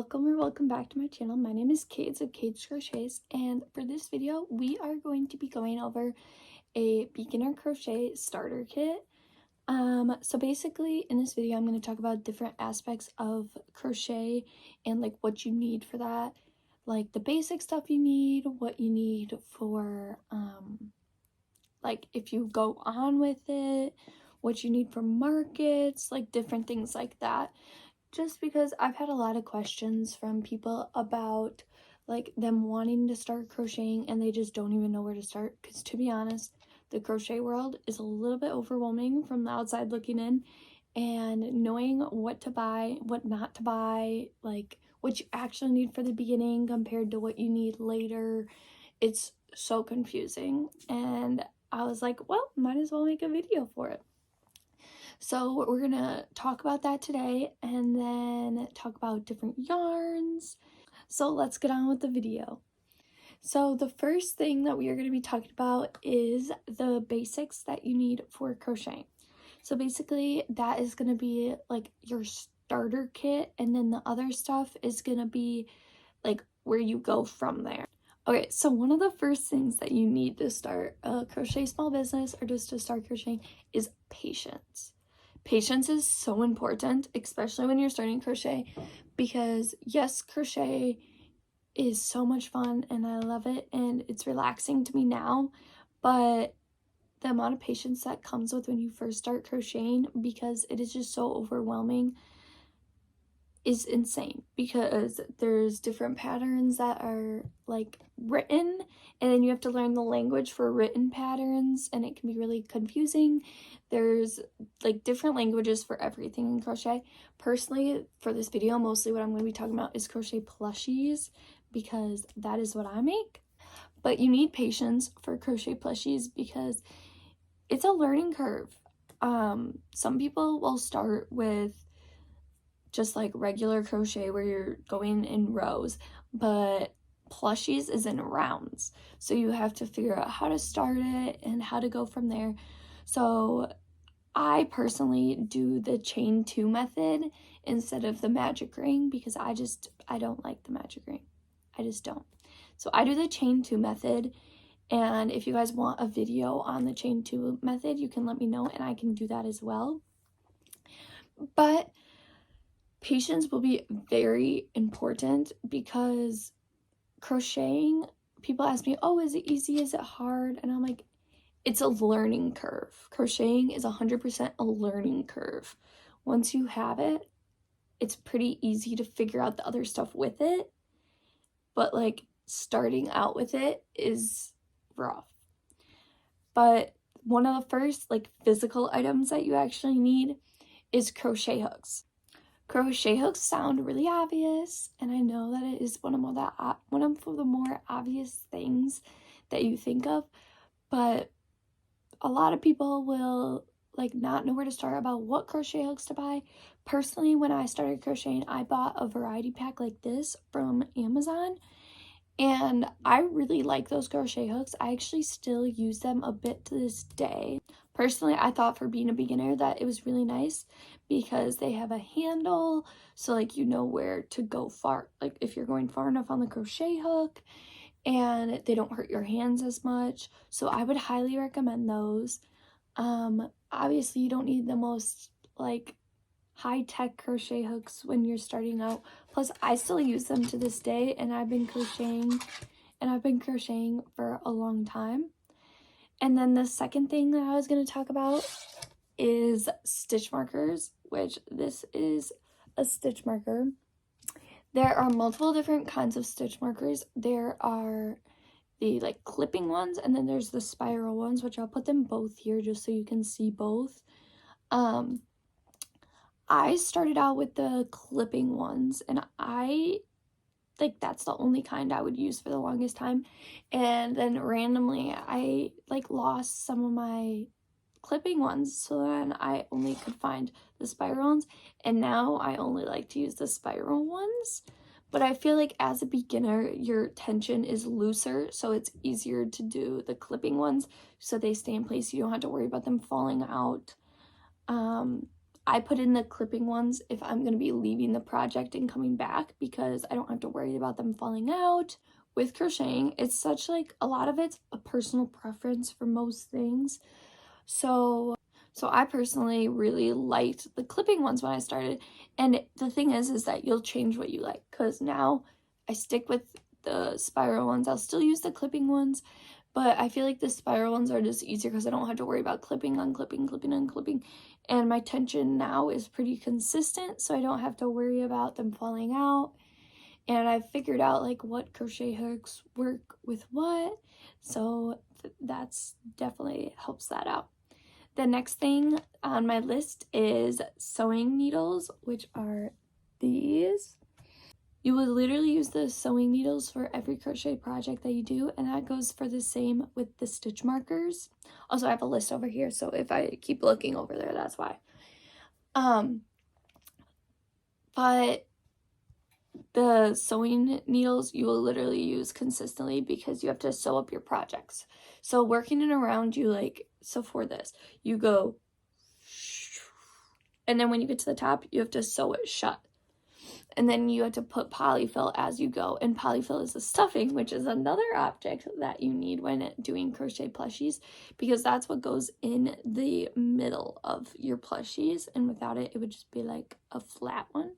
welcome back to my channel. My name is Kate of Kadescrochets, and for this video we are going to be going over a beginner crochet starter kit. So basically in this video I'm going to talk about different aspects of crochet and like what you need for that, like the basic stuff you need, what you need for like if you go on with it, what you need for markets, like different things like that. Just because I've had a lot of questions from people about like them wanting to start crocheting and they just don't even know where to start, because to be honest, the crochet world is a little bit overwhelming from the outside looking in, and knowing what to buy, what not to buy, like what you actually need for the beginning compared to what you need later, it's so confusing. And I was like, well, might as well make a video for it. So we're gonna talk about that today and then talk about different yarns. So let's get on with the video. So the first thing that we are going to be talking about is the basics that you need for crocheting. So basically that is going to be like your starter kit, and then the other stuff is going to be like where you go from there. Okay, so one of the first things that you need to start a crochet small business or just to start crocheting is patience. Patience is so important, especially when you're starting crochet, because yes, crochet is so much fun and I love it and it's relaxing to me now, but the amount of patience that comes with when you first start crocheting, because it is just so overwhelming, is insane, because there's different patterns that are like written and then you have to learn the language for written patterns and it can be really confusing. There's like different languages for everything in crochet. Personally, for this video, mostly what I'm going to be talking about is crochet plushies, because that is what I make. But you need patience for crochet plushies because it's a learning curve. Some people will start with just like regular crochet where you're going in rows, but plushies is in rounds, so you have to figure out how to start it and how to go from there. So I personally do the chain 2 method instead of the magic ring, because I don't like the magic ring. I just don't. So I do the chain 2 method, and if you guys want a video on the chain 2 method, you can let me know and I can do that as well. But patience will be very important, because crocheting, people ask me, oh, is it easy, is it hard? And I'm like, it's a learning curve. Crocheting is 100% a learning curve. Once you have it, it's pretty easy to figure out the other stuff with it, but like starting out with it is rough. But one of the first like physical items that you actually need is crochet hooks. Crochet hooks sound really obvious, and I know that it is one of the more obvious things that you think of, but a lot of people will like not know where to start about what crochet hooks to buy. Personally, when I started crocheting, I bought a variety pack like this from Amazon, and I really like those crochet hooks. I actually still use them a bit to this day. Personally, I thought for being a beginner that it was really nice because they have a handle, so like you know where to go far, like if you're going far enough on the crochet hook, and they don't hurt your hands as much. So I would highly recommend those. Obviously you don't need the most like high-tech crochet hooks when you're starting out. Plus I still use them to this day, and I've been crocheting for a long time. And then the second thing that I was going to talk about is stitch markers, which this is a stitch marker. There are multiple different kinds of stitch markers. There are the like clipping ones, and then there's the spiral ones, which I'll put them both here just so you can see both. I started out with the clipping ones, and that's the only kind I would use for the longest time, and then randomly I like lost some of my clipping ones, so then I only could find the spiral ones, and now I only like to use the spiral ones. But I feel like as a beginner your tension is looser, so it's easier to do the clipping ones so they stay in place. You don't have to worry about them falling out. I put in the clipping ones if I'm going to be leaving the project and coming back, because I don't have to worry about them falling out. With crocheting, it's such like, a lot of it's a personal preference for most things. So I personally really liked the clipping ones when I started. And the thing is that you'll change what you like, because now I stick with the spiral ones. I'll still use the clipping ones, but I feel like the spiral ones are just easier because I don't have to worry about clipping, unclipping, clipping, unclipping. And my tension now is pretty consistent, so I don't have to worry about them falling out. And I've figured out like what crochet hooks work with what, so that's definitely helps that out. The next thing on my list is sewing needles, which are these. You would literally use the sewing needles for every crochet project that you do, and that goes for the same with the stitch markers. Also, I have a list over here, so if I keep looking over there, that's why. But the sewing needles you will literally use consistently because you have to sew up your projects. So working it around you, like, so for this, you go, and then when you get to the top, you have to sew it shut. And then you have to put polyfill as you go. And polyfill is the stuffing, which is another object that you need when doing crochet plushies, because that's what goes in the middle of your plushies. And without it, it would just be like a flat one,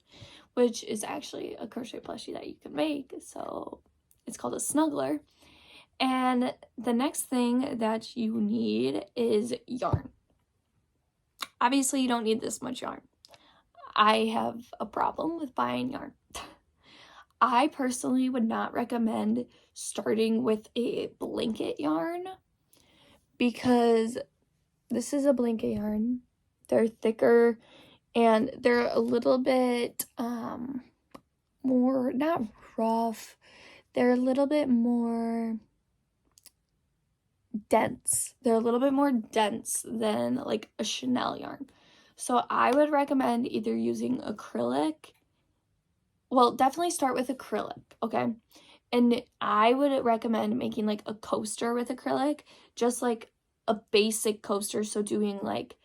which is actually a crochet plushie that you can make. So it's called a snuggler. And the next thing that you need is yarn. Obviously, you don't need this much yarn. I have a problem with buying yarn. I personally would not recommend starting with a blanket yarn, because this is a blanket yarn. They're thicker and they're a little bit more, not rough, they're a little bit more dense. They're a little bit more dense than like a Chanel yarn. So I would recommend either using acrylic. Well, definitely start with acrylic, okay? And I would recommend making like a coaster with acrylic, just like a basic coaster. So doing like,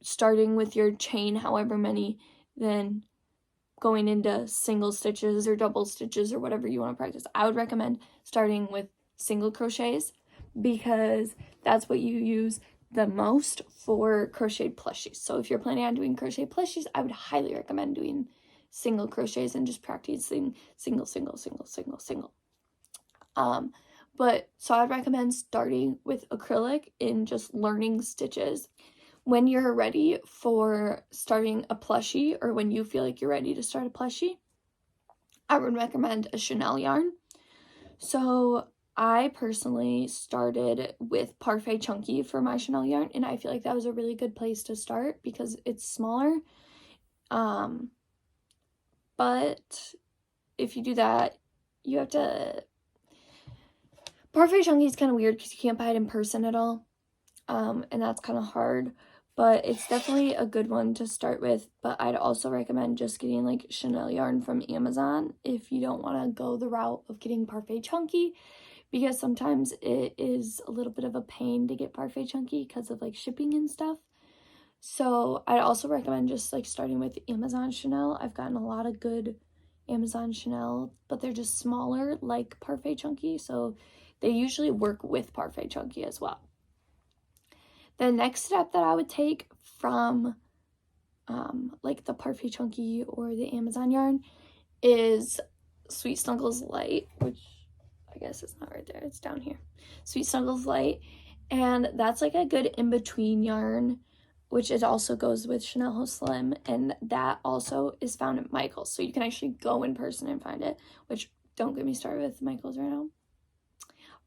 starting with your chain, however many, then going into single stitches or double stitches or whatever you want to practice. I would recommend starting with single crochets, because that's what you use the most for crocheted plushies. So if you're planning on doing crochet plushies, I would highly recommend doing single crochets and just practicing single. But so I'd recommend starting with acrylic and just learning stitches. When you're ready for starting a plushie, or when you feel like you're ready to start a plushie, I would recommend a Chanel yarn. So I personally started with Parfait Chunky for my Chanel yarn, and I feel like that was a really good place to start because it's smaller. But if you do that, you have to... Parfait Chunky is kind of weird because you can't buy it in person at all, and that's kind of hard. But it's definitely a good one to start with. But I'd also recommend just getting like Chanel yarn from Amazon if you don't want to go the route of getting Parfait Chunky, because sometimes it is a little bit of a pain to get Parfait Chunky because of like shipping and stuff. So I'd also recommend just like starting with Amazon Chanel. I've gotten a lot of good Amazon Chanel, but they're just smaller like Parfait Chunky, so they usually work with Parfait Chunky as well. The next step that I would take from like the Parfait Chunky or the Amazon yarn is Sweet Snuggles Light, which I guess it's not right there, it's down here. Sweet Snuggles Light, and that's like a good in-between yarn, which it also goes with Chanel Ho Slim, and that also is found at Michael's, so you can actually go in person and find it, which don't get me started with Michael's right now.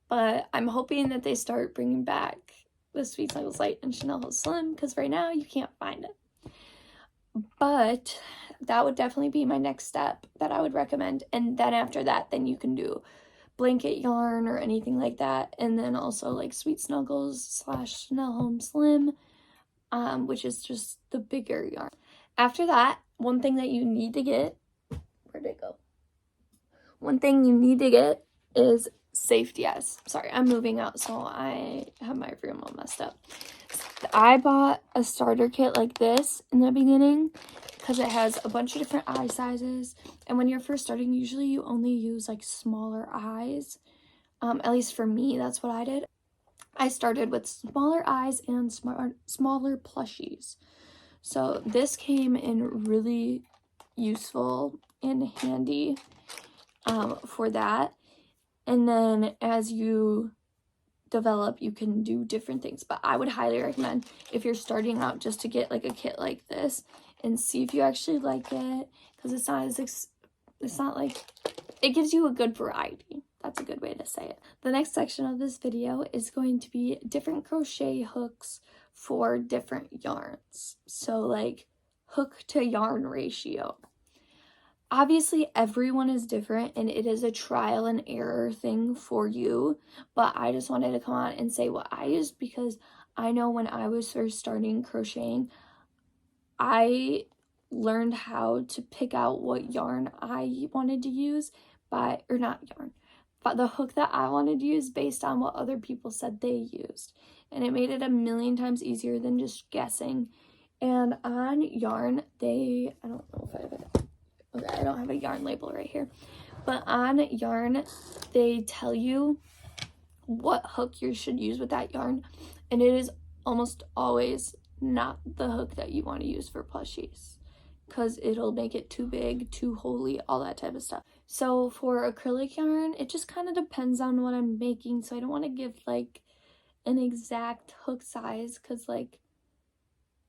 But I'm hoping that they start bringing back the Sweet Snuggles Light and Chanel Ho Slim, because right now you can't find it. But that would definitely be my next step that I would recommend. And then after that, then you can do blanket yarn or anything like that. And then also like Sweet Snuggles / Chanel Home Slim, which is just the bigger yarn. After that, one thing that you need to get, where'd it go? One thing you need to get is safety eyes. Sorry, I'm moving out, so I have my room all messed up. I bought a starter kit like this in the beginning because it has a bunch of different eye sizes. And when you're first starting, usually you only use like smaller eyes. At least for me, that's what I did. I started with smaller eyes and smaller plushies. So this came in really useful and handy for that. And then as you develop, you can do different things. But I would highly recommend, if you're starting out, just to get like a kit like this and see if you actually like it, because it's not like, it gives you a good variety. That's a good way to say it. The next section of this video is going to be different crochet hooks for different yarns. So like hook to yarn ratio. Obviously, everyone is different, and it is a trial and error thing for you, but I just wanted to come on and say what I used, because I know when I was first starting crocheting, I learned how to pick out what yarn I wanted to use but the hook that I wanted to use based on what other people said they used. And it made it a million times easier than just guessing. And on yarn, I don't know if I have it. Okay, I don't have a yarn label right here. But on yarn, they tell you what hook you should use with that yarn. And it is almost always not the hook that you want to use for plushies, because it'll make it too big, too holey, all that type of stuff. So for acrylic yarn, it just kind of depends on what I'm making. So I don't want to give like an exact hook size, because like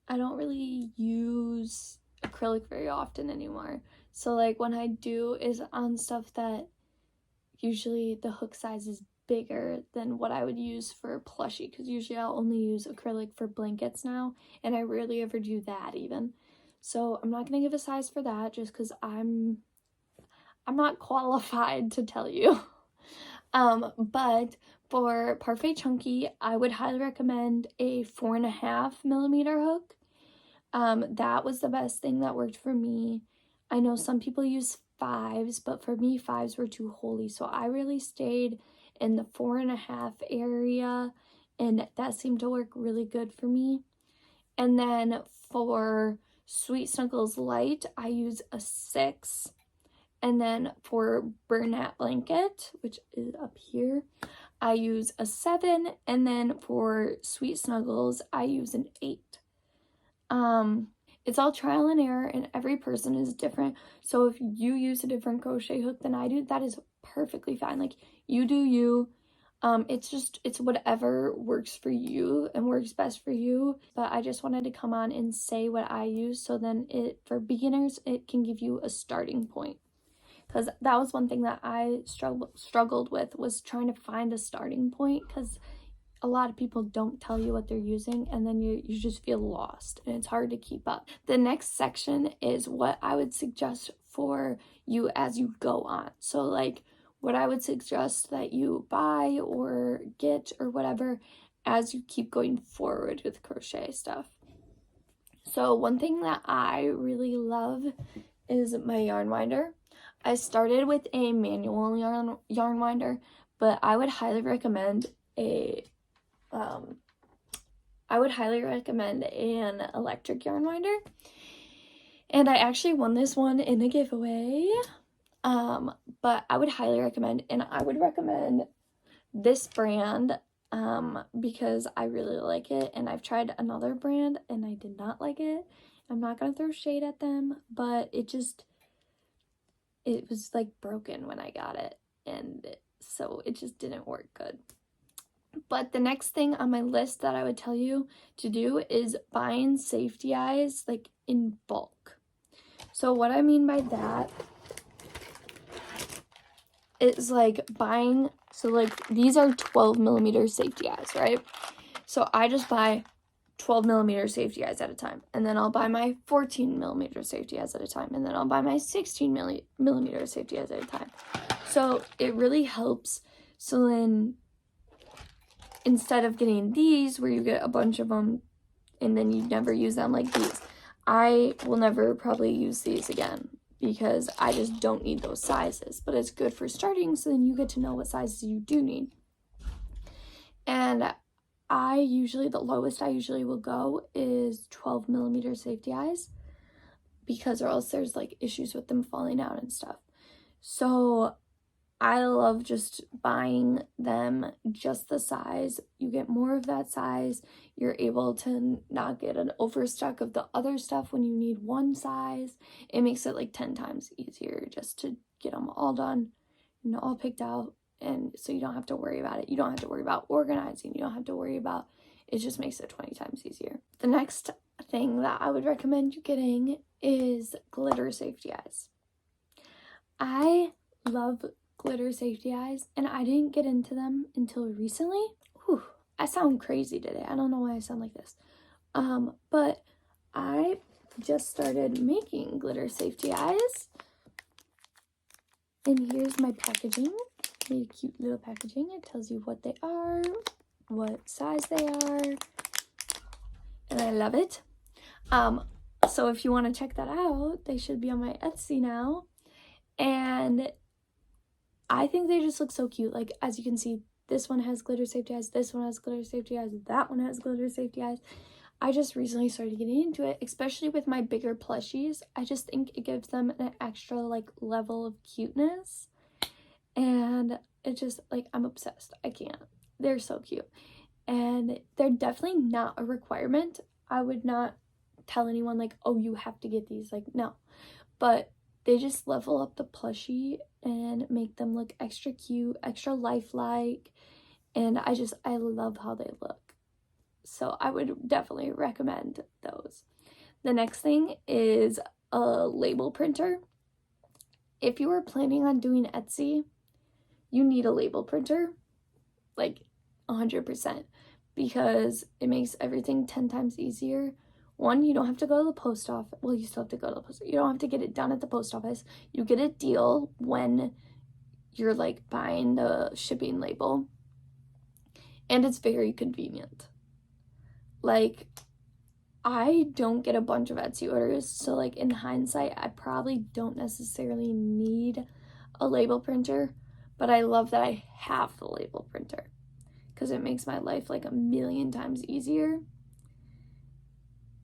I don't really use acrylic very often anymore. So like when I do is on stuff that usually the hook size is bigger than what I would use for a plushie, because usually I'll only use acrylic for blankets now, and I rarely ever do that even. So I'm not going to give a size for that, just because I'm not qualified to tell you. But for Parfait Chunky, I would highly recommend a 4.5mm hook. That was the best thing that worked for me. I know some people use 5s, but for me 5s were too holey, so I really stayed in the 4.5 area, and that seemed to work really good for me. And then for Sweet Snuggles Light, I use a 6. And then for Bernat Blanket, which is up here, I use a 7. And then for Sweet Snuggles, I use an 8. It's all trial and error, and every person is different. So if you use a different crochet hook than I do, that is perfectly fine. Like, you do you. It's whatever works for you and works best for you. But I just wanted to come on and say what I use, so then for beginners, it can give you a starting point. Because that was one thing that I struggled with, was trying to find a starting point, because a lot of people don't tell you what they're using, and then you just feel lost, and it's hard to keep up. The next section is what I would suggest for you as you go on. So like what I would suggest that you buy or get or whatever as you keep going forward with crochet stuff. So one thing that I really love is my yarn winder. I started with a manual yarn winder, but I would highly recommend an electric yarn winder. And I actually won this one in a giveaway. But I would highly recommend, and I would recommend this brand because I really like it, and I've tried another brand and I did not like it. I'm not gonna throw shade at them, but it was like broken when I got it, and so it just didn't work good. But the next thing on my list that I would tell you to do is buying safety eyes like in bulk. So what I mean by that is like buying, so like these are 12mm safety eyes, right? So I just buy 12mm safety eyes at a time, and then I'll buy my 14mm safety eyes at a time, and then I'll buy my 16mm safety eyes at a time. So it really helps. So then instead of getting these where you get a bunch of them and then you never use them, like these, I will never probably use these again. because I just don't need those sizes, but it's good for starting, so then you get to know what sizes you do need. And the lowest I usually will go is 12 millimeter safety eyes, because or else there's like issues with them falling out and stuff. So I love just buying them just the size. You get more of that size. You're able to not get an overstock of the other stuff when you need one size. It makes it like 10 times easier just to get them all done and all picked out. And so you don't have to worry about it. You don't have to worry about organizing. You don't have to worry about it. Just makes it 20 times easier. The next thing that I would recommend you getting is glitter safety eyes. I love glitter safety eyes, and I didn't get into them until recently. Whew, I sound crazy today. I don't know why I sound like this. But I just started making glitter safety eyes. And here's my packaging. Really cute little packaging. It tells you what they are, what size they are, and I love it. So if you want to check that out, they should be on my Etsy now. And I think they just look so cute. Like, as you can see, this one has glitter safety eyes, this one has glitter safety eyes, that one has glitter safety eyes. I just recently started getting into it, especially with my bigger plushies. I just think it gives them an extra, like, level of cuteness. And it just, like, I'm obsessed. I can't. They're so cute. And they're definitely not a requirement. I would not tell anyone, like, oh, you have to get these. Like, no. But they just level up the plushie and make them look extra cute, extra lifelike, and I love how they look. So I would definitely recommend those. The next thing is a label printer. If you are planning on doing Etsy, you need a label printer, like 100%, because it makes everything 10 times easier. One, you don't have to go to the post office. Well, you still have to go to the post office. You don't have to get it done at the post office. You get a deal when you're like buying the shipping label. And it's very convenient. Like, I don't get a bunch of Etsy orders. So like in hindsight, I probably don't necessarily need a label printer. But I love that I have the label printer, because it makes my life like a million times easier.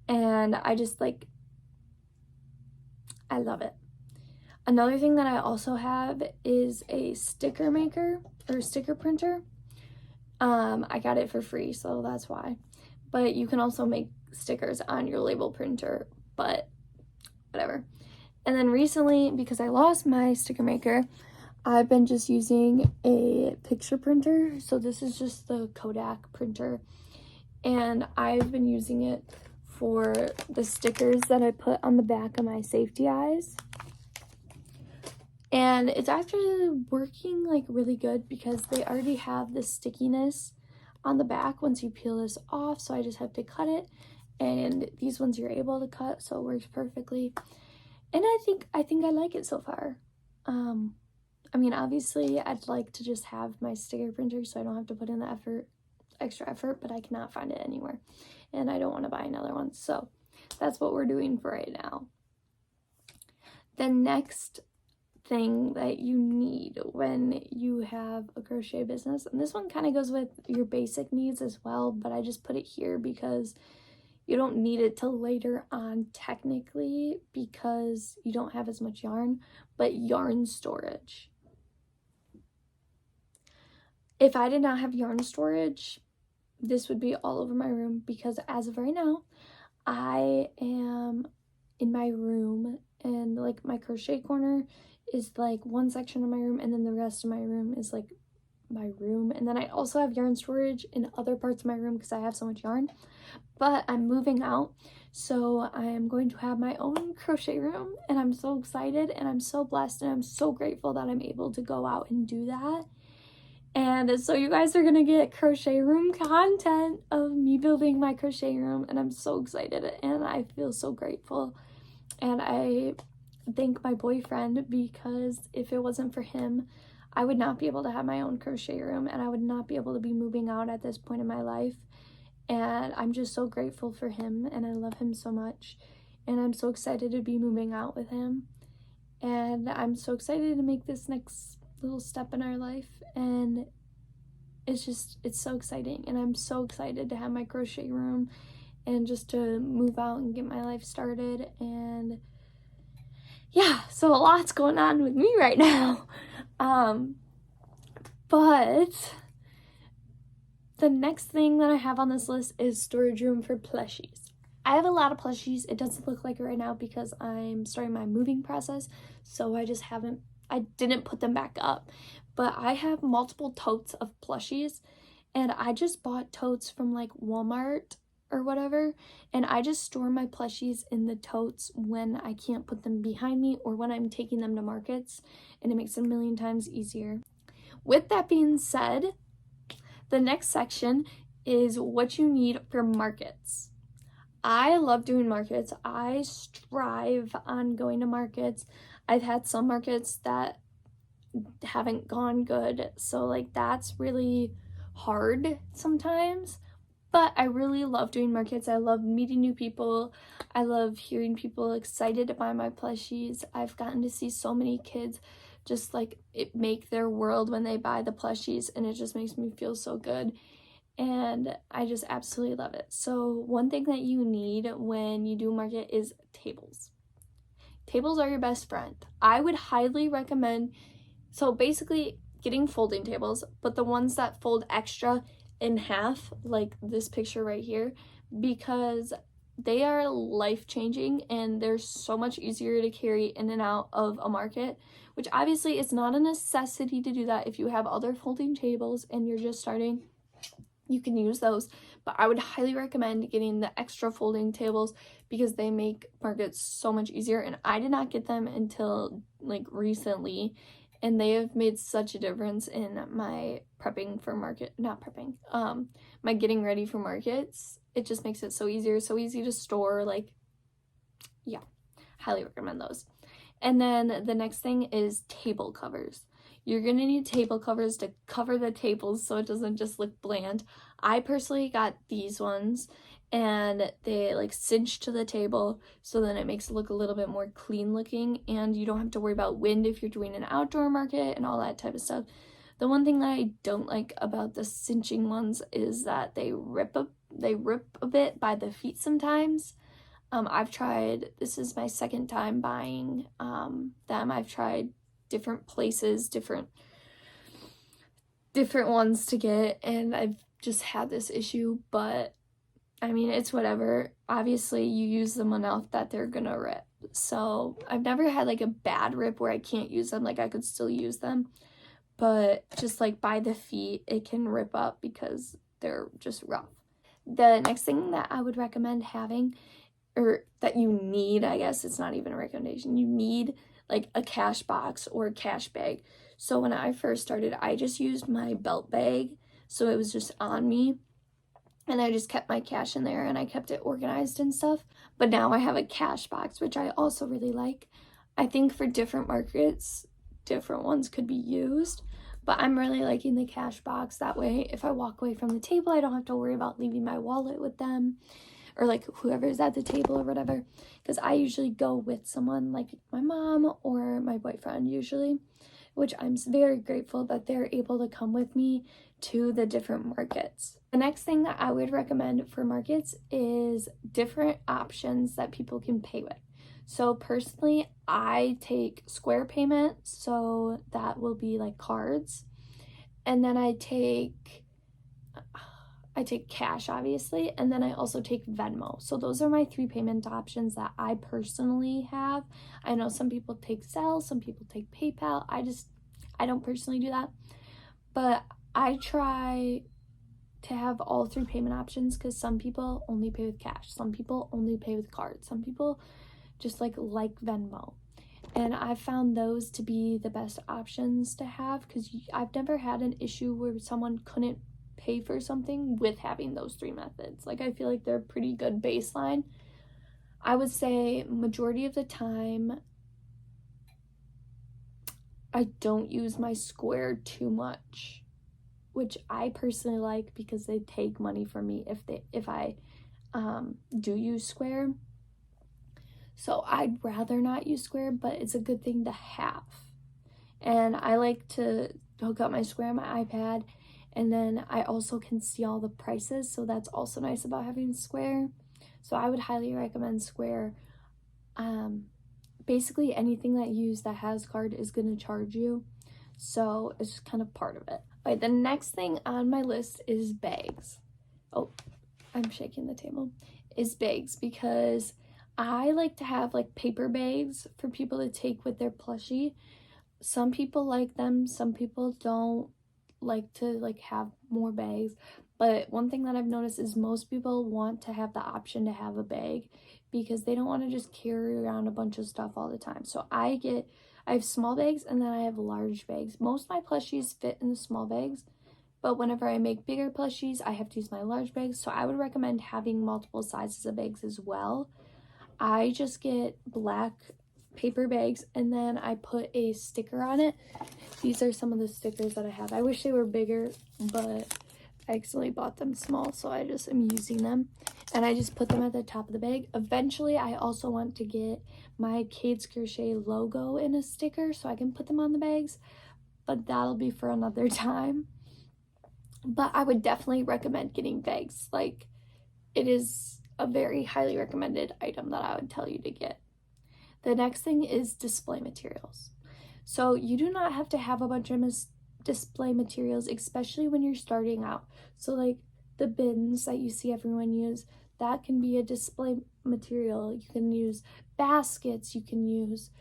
And I just like, I love it. Another thing that I also have is a sticker maker or sticker printer. I got it for free, so that's why. But you can also make stickers on your label printer, but whatever. And then recently, because I lost my sticker maker, I've been just using a picture printer. So this is just the Kodak printer, and I've been using it for the stickers that I put on the back of my safety eyes. And it's actually working like really good, because they already have the stickiness on the back once you peel this off. So I just have to cut it, and these ones you're able to cut, so it works perfectly. And I think I like it so far. I mean, obviously I'd like to just have my sticker printer so I don't have to put in the extra effort, but I cannot find it anywhere, and I don't want to buy another one. So that's what we're doing for right now. The next thing that you need when you have a crochet business, and this one kind of goes with your basic needs as well, but I just put it here because you don't need it till later on technically, because you don't have as much yarn, but yarn storage. If I did not have yarn storage, this would be all over my room, because as of right now, I am in my room, and like my crochet corner is like one section of my room, and then the rest of my room is like my room. And then I also have yarn storage in other parts of my room because I have so much yarn. But I'm moving out, so I am going to have my own crochet room, and I'm so excited, and I'm so blessed, and I'm so grateful that I'm able to go out and do that. And so you guys are gonna get crochet room content of me building my crochet room, and I'm so excited, and I feel so grateful. And I thank my boyfriend, because if it wasn't for him, I would not be able to have my own crochet room, and I would not be able to be moving out at this point in my life. And I'm just so grateful for him, and I love him so much, and I'm so excited to be moving out with him. and I'm so excited to make this next little step in our life, and it's so exciting, and I'm so excited to have my crochet room and just to move out and get my life started. And yeah, so a lot's going on with me right now. But the next thing that I have on this list is storage room for plushies. I have a lot of plushies. It doesn't look like it right now because I'm starting my moving process, so I didn't put them back up. But I have multiple totes of plushies, and I just bought totes from like Walmart or whatever, and I just store my plushies in the totes when I can't put them behind me or when I'm taking them to markets, and it makes it a million times easier. With that being said, the next section is what you need for markets. I love doing markets. I strive on going to markets. I've had some markets that haven't gone good, so like that's really hard sometimes, but I really love doing markets. I love meeting new people. I love hearing people excited to buy my plushies. I've gotten to see so many kids just like it make their world when they buy the plushies, and it just makes me feel so good, and I just absolutely love it. So one thing that you need when you do a market is tables. Tables are your best friend. I would highly recommend, so basically getting folding tables, but the ones that fold extra in half, like this picture right here, because they are life-changing and they're so much easier to carry in and out of a market, which obviously is not a necessity to do that. If you have other folding tables and you're just starting, you can use those, but I would highly recommend getting the extra folding tables because they make markets so much easier, and I did not get them until like recently, and they have made such a difference in my prepping for market, not prepping, my getting ready for markets. It just makes it so easier, so easy to store. Like, yeah, highly recommend those. And then the next thing is table covers. You're gonna need table covers to cover the tables so it doesn't just look bland. I personally got these ones, and they like cinch to the table, so then it makes it look a little bit more clean looking, and you don't have to worry about wind if you're doing an outdoor market and all that type of stuff. The one thing that I don't like about the cinching ones is that they rip a bit by the feet sometimes. I've tried, this is my second time buying them. I've tried different places, different ones to get, and I've just had this issue, but I mean, it's whatever. Obviously, you use them enough that they're gonna rip. So I've never had like a bad rip where I can't use them, like I could still use them, but just like by the feet, it can rip up because they're just rough. The next thing that I would recommend having, or that you need, I guess it's not even a recommendation, you need like a cash box or a cash bag. So when I first started, I just used my belt bag, so it was just on me, and I just kept my cash in there and I kept it organized and stuff. But now I have a cash box, which I also really like. I think for different markets, different ones could be used, but I'm really liking the cash box. That way, if I walk away from the table, I don't have to worry about leaving my wallet with them, or like whoever's at the table or whatever, because I usually go with someone, like my mom or my boyfriend usually, which I'm very grateful that they're able to come with me to the different markets. The next thing that I would recommend for markets is different options that people can pay with. So personally, I take Square payment, so that will be like cards, and then I take cash, obviously, and then I also take Venmo. So those are my 3 payment options that I personally have. I know some people take Zelle, some people take PayPal. I don't personally do that, but I try to have all 3 payment options because some people only pay with cash, some people only pay with cards, some people just like Venmo. And I found those to be the best options to have because I've never had an issue where someone couldn't pay for something with having those 3 methods. Like, I feel like they're a pretty good baseline. I would say majority of the time I don't use my Square too much, which I personally like because they take money from me if I do use Square. So I'd rather not use square, but it's a good thing to have. And I like to hook up my square on my iPad, and then I also can see all the prices, so that's also nice about having square. So I would highly recommend square. Basically anything that you use that has card is going to charge you, so it's just kind of part of it. All right, the next thing on my list is bags. Oh, I'm shaking the table. Is bags, because I like to have like paper bags for people to take with their plushie. Some people like them, some people don't like to like have more bags, but one thing that I've noticed is most people want to have the option to have a bag because they don't want to just carry around a bunch of stuff all the time. So I have small bags and then I have large bags. Most of my plushies fit in the small bags, but whenever I make bigger plushies, I have to use my large bags. So I would recommend having multiple sizes of bags as well. I just get black paper bags and then I put a sticker on it. These are some of the stickers that I have. I wish they were bigger, but I accidentally bought them small, so I just am using them. And I just put them at the top of the bag. Eventually, I also want to get my kadescrochet logo in a sticker so I can put them on the bags, but that'll be for another time. But I would definitely recommend getting bags. Like, it is a very highly recommended item that I would tell you to get. The next thing is display materials. So you do not have to have a bunch of display materials, especially when you're starting out. So like the bins that you see everyone use, that can be a display material. You can use baskets, you can use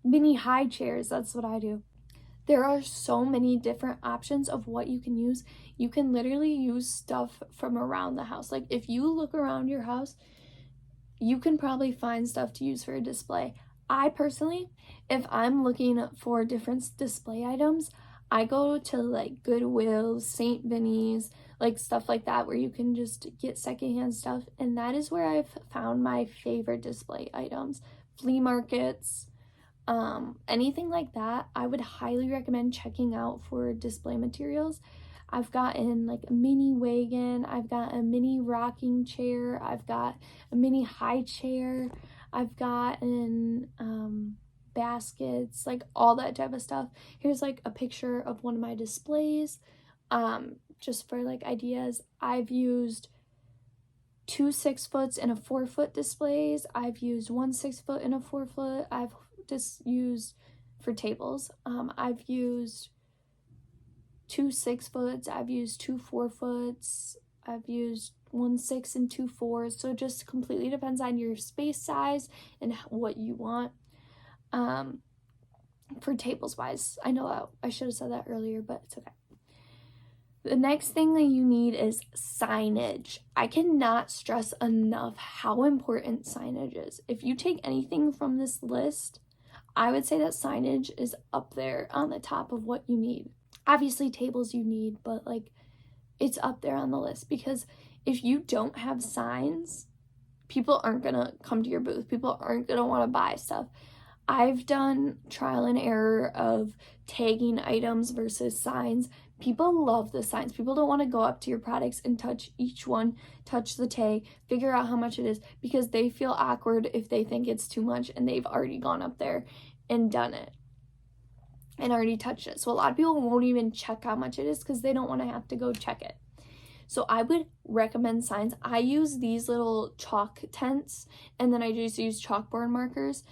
mini high chairs. That's what I do. There are so many different options of what you can use. You can literally use stuff from around the house. Like if you look around your house, you can probably find stuff to use for a display. I personally, if I'm looking for different display items, I go to like Goodwill, St. Vinny's, like stuff like that where you can just get secondhand stuff. And that is where I've found my favorite display items. Flea markets, anything like that, I would highly recommend checking out for display materials. I've gotten like a mini wagon, I've got a mini rocking chair, I've got a mini high chair, I've gotten baskets, like all that type of stuff. Here's like a picture of one of my displays, just for like ideas. I've used 2 6-foot and a 4-foot displays. I've used 1 6-foot and a 4-foot. I've just used for tables. I've used 2 6-foots, I've used 2 4-foots, I've used 1 6 and 2 4s. So it just completely depends on your space size and what you want. For tables wise, I know that I should have said that earlier, but it's okay. The next thing that you need is signage. I cannot stress enough how important signage is. If you take anything from this list, I would say that signage is up there on the top of what you need. Obviously tables you need, but like it's up there on the list, because if you don't have signs, people aren't gonna come to your booth. People aren't gonna want to buy stuff. I've done trial and error of tagging items versus signs. People love the signs. People don't want to go up to your products and touch each one, touch the tag, figure out how much it is, because they feel awkward if they think it's too much and they've already gone up there and done it and already touched it. So a lot of people won't even check how much it is because they don't want to have to go check it. So I would recommend signs. I use these little chalk tents, and then I just use chalkboard markers.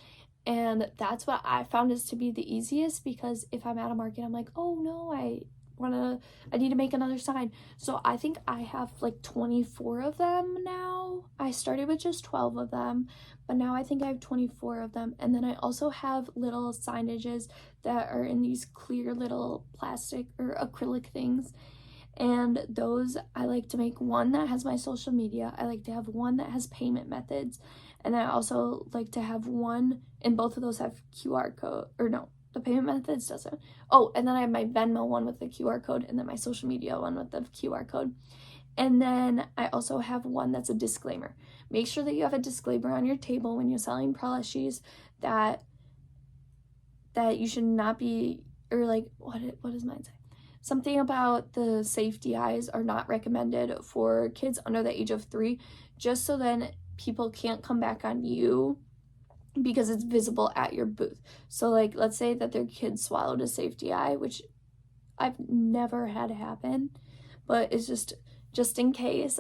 And that's what I found is to be the easiest, because if I'm at a market, I'm like, oh no, I need to make another sign. So I think I have like 24 of them now. I started with just 12 of them, but now I think I have 24 of them. And then I also have little signages that are in these clear little plastic or acrylic things. And those, I like to make one that has my social media. I like to have one that has payment methods. And I also like to have one, and both of those have QR code, or no, the payment methods doesn't. Oh, and then I have my Venmo one with the QR code, and then my social media one with the QR code. And then I also have one that's a disclaimer. Make sure that you have a disclaimer on your table when you're selling plushies that you should not be, or like, what does mine say? Something about the safety eyes are not recommended for kids under the age of 3, just so then people can't come back on you because it's visible at your booth. So like, let's say that their kid swallowed a safety eye, which I've never had happen, but it's just in case.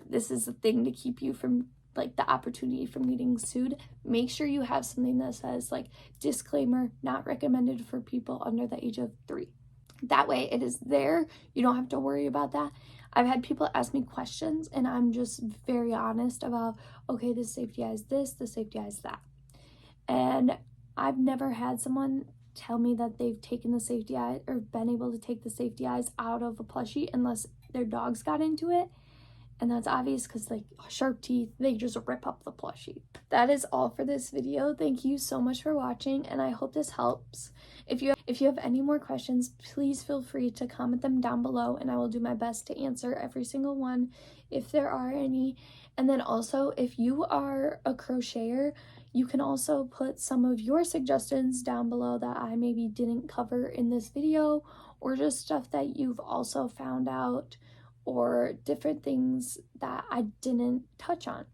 This is the thing to keep you from like the opportunity from getting sued. Make sure you have something that says like disclaimer, not recommended for people under the age of 3. That way it is there. You don't have to worry about that. I've had people ask me questions and I'm just very honest about, okay, the safety eye is this, the safety eye is that. And I've never had someone tell me that they've taken the safety eye or been able to take the safety eyes out of a plushie unless their dogs got into it. And that's obvious because like sharp teeth, they just rip up the plushie. That is all for this video. Thank you so much for watching and I hope this helps. If you have any more questions, please feel free to comment them down below and I will do my best to answer every single one if there are any. And then also, if you are a crocheter, you can also put some of your suggestions down below that I maybe didn't cover in this video, or just stuff that you've also found out, or different things that I didn't touch on.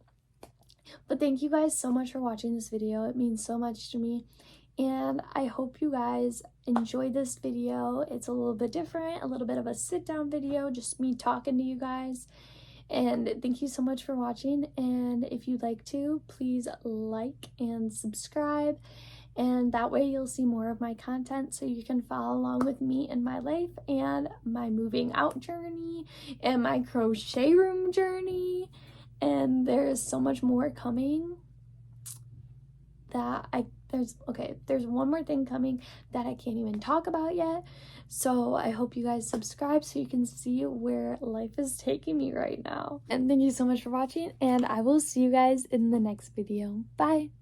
But thank you guys so much for watching this video. It means so much to me. And I hope you guys enjoyed this video. It's a little bit different, a little bit of a sit down video, just me talking to you guys. And thank you so much for watching. And if you'd like to, please like and subscribe. And that way you'll see more of my content so you can follow along with me in my life and my moving out journey and my crochet room journey. And there's so much more coming that there's one more thing coming that I can't even talk about yet. So I hope you guys subscribe so you can see where life is taking me right now. And thank you so much for watching and I will see you guys in the next video. Bye.